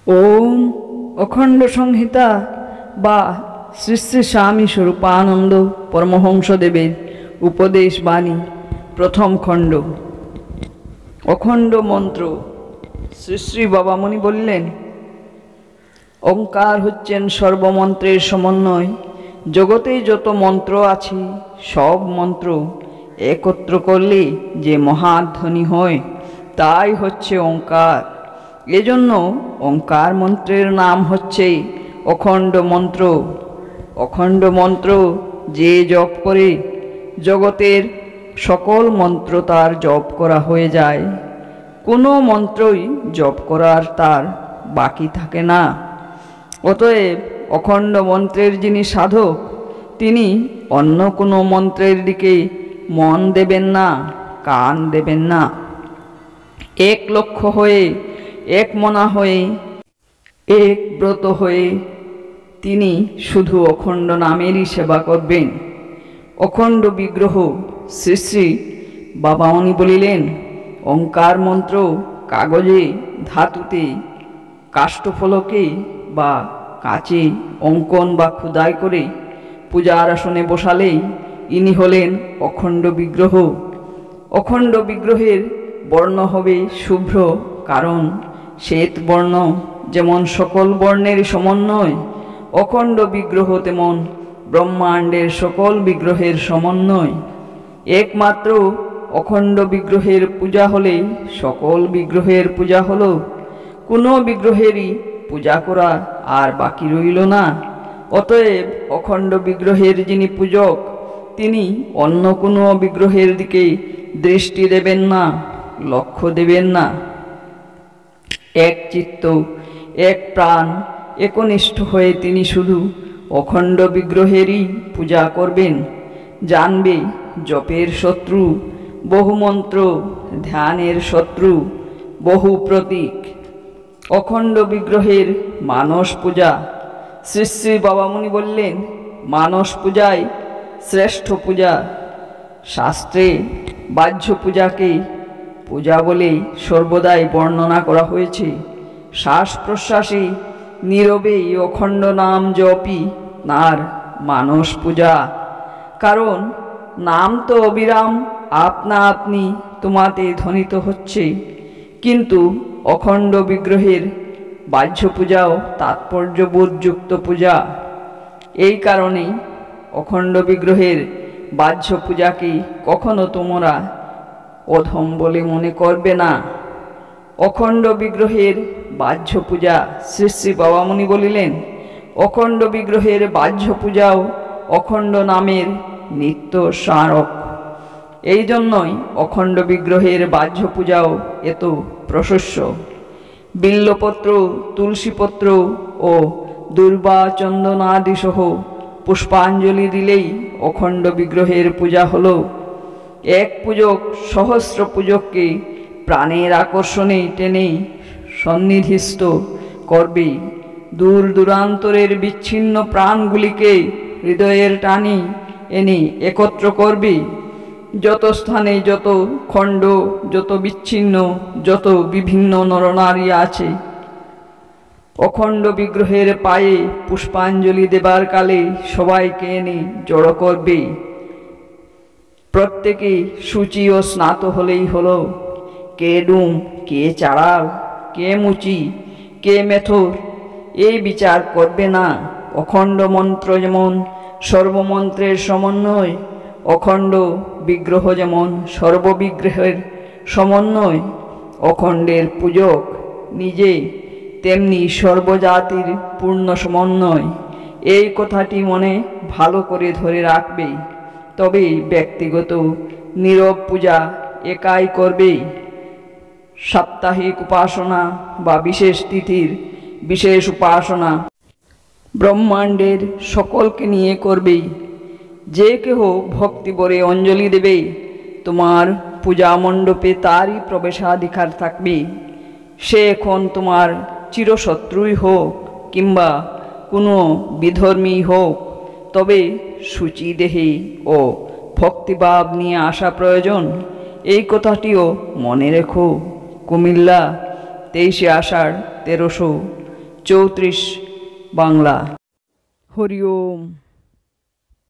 ওম অখণ্ড সংহিতা বা শ্রী শ্রী স্বামী স্বরূপানন্দ পরমহংসদেবের উপদেশ বাণী প্রথম খণ্ড। অখণ্ড মন্ত্র। শ্রী শ্রী বাবামণি বললেন, ওঙ্কার হচ্ছেন সর্বমন্ত্রের সমন্বয়। জগতে যত মন্ত্র আছে সব মন্ত্র একত্র করলে যে মহাধ্বনি হয় তাই হচ্ছে ওঙ্কার। এজন্য ওঙ্কার মন্ত্রের নাম হচ্ছে অখণ্ড মন্ত্র। অখণ্ড মন্ত্র যে জপ করে জগতের সকল মন্ত্র তার জপ করা হয়ে যায়। কোনো মন্ত্রই জপ করার তার বাকি থাকে না। অতএব অখণ্ড মন্ত্রের যিনি সাধক তিনি অন্য কোনো মন্ত্রের দিকে মন দেবেন না, কান দেবেন না। এক লক্ষ্য হয়ে, এক মনা হয়ে, এক ব্রত হয়ে তিনি শুধু অখণ্ড নামেরই সেবা করবেন। অখণ্ড বিগ্রহ। শ্রী শ্রী বাবামণি বলিলেন, ওঙ্কার মন্ত্র কাগজে, ধাতুতে, কাষ্ঠফলকে বা কাচে অঙ্কন বা খোদাই করে পূজার আসনে বসালেই ইনি হলেন অখণ্ড বিগ্রহ। অখণ্ড বিগ্রহের বর্ণ হবে শুভ্র, কারণ শ্বেত বর্ণ যেমন সকল বর্ণের সমন্বয়, অখণ্ড বিগ্রহ তেমন ব্রহ্মাণ্ডের সকল বিগ্রহের সমন্বয়। একমাত্র অখণ্ড বিগ্রহের পূজা হলেই সকল বিগ্রহের পূজা হলো। কোনো বিগ্রহেরই পূজা করা আর বাকি রইল না। অতএব অখণ্ড বিগ্রহের যিনি পূজক তিনি অন্য কোনো বিগ্রহের দিকে দৃষ্টি দেবেন না, লক্ষ্য দেবেন না। এক চিত্ত, এক প্রাণ, একনিষ্ঠ হয়ে তিনি শুধু অখণ্ড বিগ্রহেরই পূজা করবেন। জানবে জপের শত্রু বহু মন্ত্র, ধ্যানের শত্রু বহু প্রতীক। অখণ্ড বিগ্রহের মানস পূজা। শ্রী শ্রী বাবামণি বললেন, মানস পূজাই শ্রেষ্ঠ পূজা। শাস্ত্রে বাহ্য পূজাকে পূজা বলে সর্বদাই বর্ণনা করা হয়েছে। শ্বাস প্রশ্বাসে নীরবে অখণ্ড নাম জপই তার মানস পূজা। কারণ নাম তো অবিরাম আপনা আপনি তোমাতে ধ্বনিত হচ্ছে, কিন্তু অখণ্ড বিগ্রহের বাহ্য পূজাও তাৎপর্যবোধযুক্ত পূজা। এই কারণেই অখণ্ড বিগ্রহের বাহ্য পূজাকে কখনো তোমরা অধম বলে মনে করবে না। অখণ্ড বিগ্রহের বাহ্য পূজা। শ্রী শ্রী বাবামণি বলিলেন, অখণ্ড বিগ্রহের বাহ্য পূজাও অখণ্ড নামের নিত্য স্মারক। এই জন্যই অখণ্ড বিগ্রহের বাহ্য পূজাও এত প্রশস্য। বিল্লপত্র, তুলসীপত্র ও দুর্বা চন্দনাদি সহ পুষ্পাঞ্জলি দিলেই অখণ্ড বিগ্রহের পূজা হলো। এক পূজক সহস্র পূজককে প্রাণের আকর্ষণে টেনে সন্নিধিস্থ করবে। দূর দূরান্তরের বিচ্ছিন্ন প্রাণগুলিকে হৃদয়ের টানে এনে একত্র করবে। যত স্থানে যত খণ্ড, যত বিচ্ছিন্ন, যত বিভিন্ন নরনারী আছে, অখণ্ড বিগ্রহের পায়ে পুষ্পাঞ্জলি দেবার কালে সবাইকে এনে জড়ো করবে। প্রত্যেকে শুচি ও স্নাত হলেই হলো। কে ডুম, কে চাড়াল, কে মুচি, কে মেথর এই বিচার করবে না। অখণ্ড মন্ত্র যেমন সর্বমন্ত্রের সমন্বয়, অখণ্ড বিগ্রহ যেমন সর্ববিগ্রহের সমন্বয়। অখণ্ডের পূজক নিজে তেমনি সর্বজাতির পূর্ণ সমন্বয়। এই কথাটি মনে ভালো করে ধরে রাখবে। তবেই ব্যক্তিগত নীরব পূজা একাই করবে। সাপ্তাহিক উপাসনা বা বিশেষ তিথির বিশেষ উপাসনা ব্রহ্মাণ্ডের সকলকে নিয়ে করবে। যে কেহ ভক্তি ভরে অঞ্জলি দেবে তোমার পূজা মণ্ডপে তারই প্রবেশাধিকার থাকবে। সে এখন তোমার চিরশত্রুই হোক কিংবা কোনো বিধর্মী হোক, তবে শুচি দেহে ও ভক্তিভাব নিয়ে আসা প্রয়োজন। এই কথাটিও মনে রেখো। কুমিল্লা 23 আষাঢ় 1300। 34 বাংলা। হরি ওম।